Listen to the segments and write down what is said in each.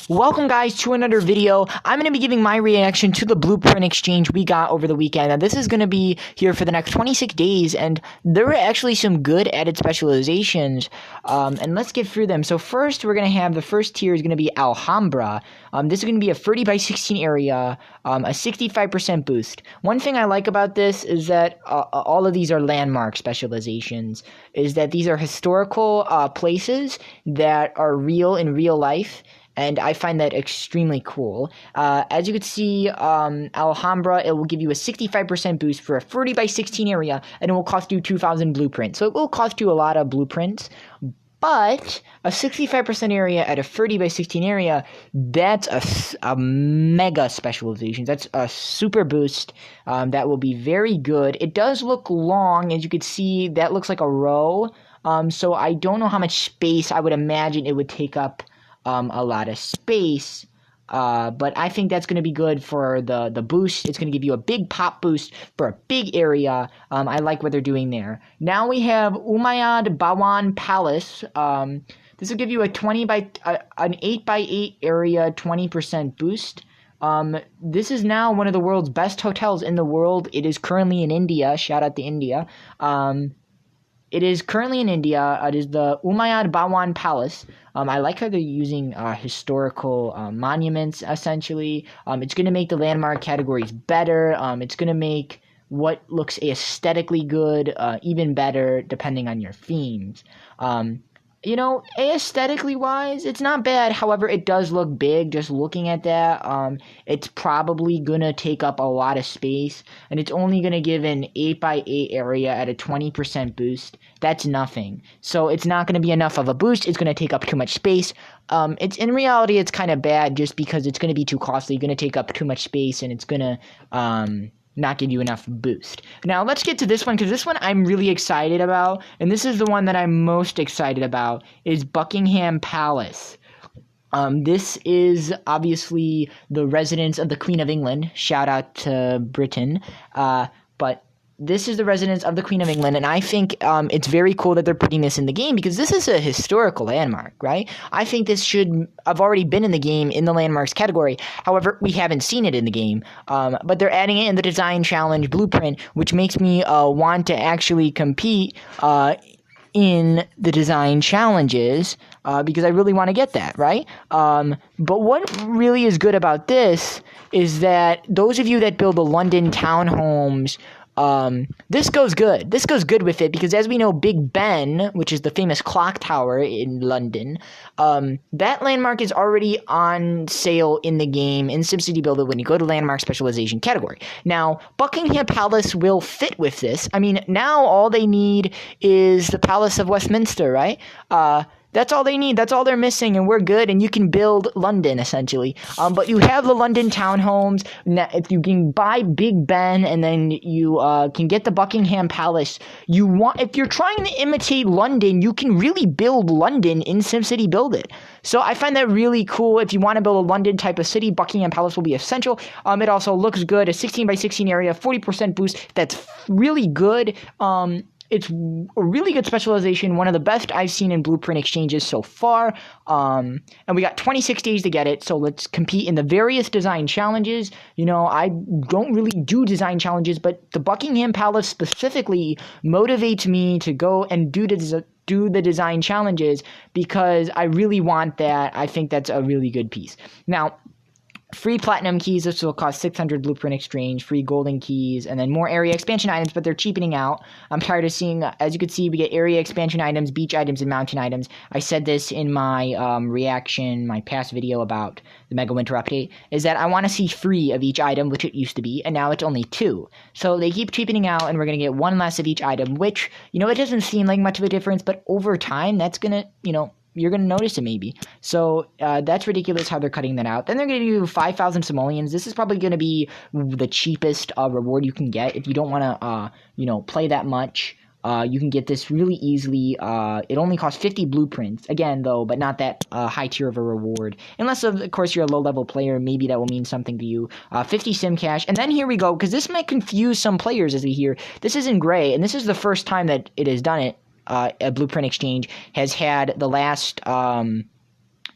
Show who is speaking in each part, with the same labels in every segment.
Speaker 1: Welcome guys to another video. I'm going to be giving my reaction to the blueprint exchange we got over the weekend. Now this is going to be here for the next 26 days and there are actually some good added specializations and let's get through them. So first we're going to have the first tier is going to be Alhambra. This is going to be a 30 by 16 area, a 65% boost. One thing I like about this is that all of these are landmark specializations, is that these are historical places that are real in real life. And I find that extremely cool. As you can see, Alhambra, it will give you a 65% boost for a 30 by 16 area, and it will cost you 2,000 blueprints. So it will cost you a lot of blueprints, but a 65% area at a 30 by 16 area, that's a mega specialization. That's a super boost that will be very good. It does look long. As you can see, that looks like a row. So I don't know how much space I would imagine it would take up. A lot of space, but I think that's going to be good for the boost. It's going to give you a big pop boost for a big area. I like what they're doing there. Now we have Umayyad Bawan Palace. This will give you an 8 by 8 area, 20% boost. This is now one of the world's best hotels in the world. It is currently in India. Shout out to India. It is currently in India. It is the Umayyad Bawan Palace. I like how they're using historical monuments, essentially. It's going to make the landmark categories better. It's going to make what looks aesthetically good even better, depending on your themes. You know, aesthetically wise, it's not bad. However, it does look big. Just looking at that, it's probably gonna take up a lot of space, and it's only gonna give an 8 by 8 area at a 20% boost. That's nothing. So it's not gonna be enough of a boost. It's gonna take up too much space. It's in reality, it's kind of bad just because it's gonna be too costly. You're gonna take up too much space, and it's gonna not give you enough boost. Now let's get to this one, because this one I'm really excited about, and this is the one that I'm most excited about, is Buckingham Palace. This is obviously the residence of the Queen of England. Shout out to Britain. But this is the residence of the Queen of England, and I think it's very cool that they're putting this in the game, because this is a historical landmark, right? I think this should have already been in the game in the landmarks category. However, we haven't seen it in the game, but they're adding it in the design challenge blueprint, which makes me want to actually compete in the design challenges, because I really want to get that, right? But what really is good about this is that those of you that build the London townhomes, this goes good. This goes good with it, because as we know, Big Ben, which is the famous clock tower in London, that landmark is already on sale in the game in SimCity Builder when you go to landmark specialization category. Now, Buckingham Palace will fit with this. I mean, now all they need is the Palace of Westminster, right? That's all they need. That's all they're missing, and we're good, and you can build London, essentially. But you have the London townhomes. Now, if you can buy Big Ben, and then you can get the Buckingham Palace, if you're trying to imitate London, you can really build London in SimCity Build It. So I find that really cool. If you want to build a London type of city, Buckingham Palace will be essential. It also looks good. A 16 by 16 area, 40% boost. That's really good. It's a really good specialization, one of the best I've seen in blueprint exchanges so far, and we got 26 days to get it, so let's compete in the various design challenges. You know, I don't really do design challenges, but the Buckingham Palace specifically motivates me to go and do the design challenges, because I really want that. I think that's a really good piece. Now, free platinum keys, this will cost 600 blueprint exchange, free golden keys, and then more area expansion items, but they're cheapening out. I'm tired of seeing, as you can see, we get area expansion items, beach items, and mountain items. I said this in my reaction, my past video about the Mega Winter Update, is that I want to see 3 of each item, which it used to be, and now it's only 2. So they keep cheapening out, and we're going to get 1 less of each item, which, you know, it doesn't seem like much of a difference, but over time, that's going to, you know, you're going to notice it maybe. So that's ridiculous how they're cutting that out. Then they're going to do 5,000 simoleons. This is probably going to be the cheapest reward you can get. If you don't want to, you know, play that much, you can get this really easily. It only costs 50 blueprints. Again, though, but not that high tier of a reward. Unless, of course, you're a low-level player. Maybe that will mean something to you. 50 sim cash. And then here we go, because this might confuse some players as we hear. This is in gray, and this is the first time that it has done it. A blueprint exchange has had the last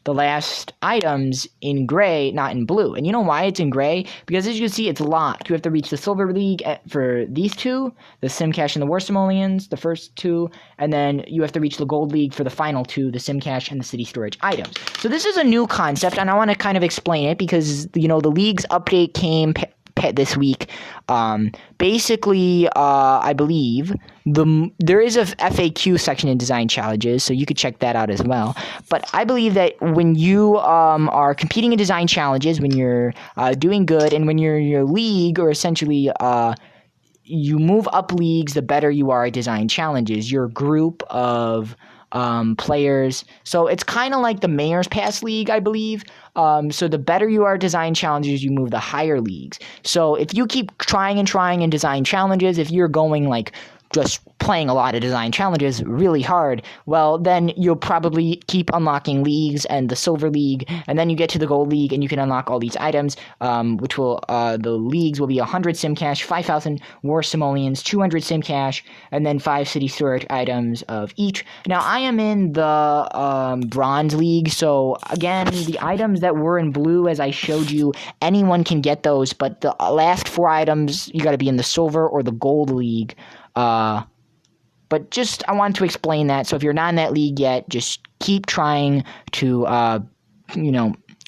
Speaker 1: the last items in gray, not in blue. And you know why it's in gray? Because as you can see, it's locked. You have to reach the Silver League for these two, the Sim Cache and the War Simoleons, the first two, and then you have to reach the Gold League for the final two, the Sim Cache and the City Storage items. So this is a new concept, and I want to kind of explain it because, you know, the League's update came this week. Basically, I believe there is a FAQ section in Design Challenges, so you could check that out as well. But I believe that when you are competing in Design Challenges, when you're doing good, and when you're in your league, or essentially you move up leagues, the better you are at Design Challenges. Your group of players. So it's kind of like the Mayor's Pass League, I believe. So the better you are at Design Challenges, you move the higher leagues. So if you keep trying and trying in Design Challenges, if you're going like just playing a lot of Design Challenges really hard, well, then you'll probably keep unlocking leagues and the Silver League, and then you get to the Gold League, and you can unlock all these items, which will, the leagues will be 100 Sim Cache, 5,000 War Simoleons, 200 Sim Cache, and then 5 City Storage items of each. Now, I am in the Bronze League, so again, the items that were in blue, as I showed you, anyone can get those, but the last 4 items, you gotta be in the Silver or the Gold League. But just, I wanted to explain that. So if you're not in that league yet, just keep trying to,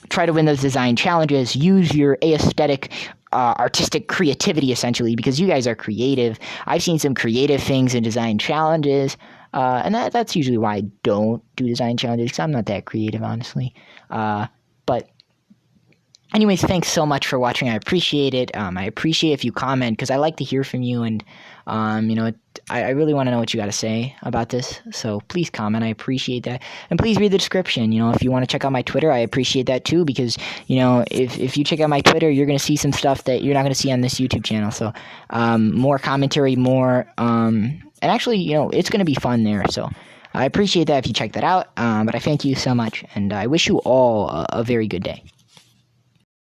Speaker 1: try to win those Design Challenges. Use your aesthetic, artistic creativity, essentially, because you guys are creative. I've seen some creative things in Design Challenges, and that's usually why I don't do Design Challenges, because I'm not that creative, honestly. But anyways, thanks so much for watching. I appreciate it. I appreciate if you comment, because I like to hear from you, and I really want to know what you got to say about this. So please comment. I appreciate that, and please read the description. If you want to check out my Twitter, I appreciate that too, because if you check out my Twitter, you're gonna see some stuff that you're not gonna see on this YouTube channel. So more commentary, more and actually, it's gonna be fun there. So I appreciate that if you check that out. But I thank you so much, and I wish you all a very good day.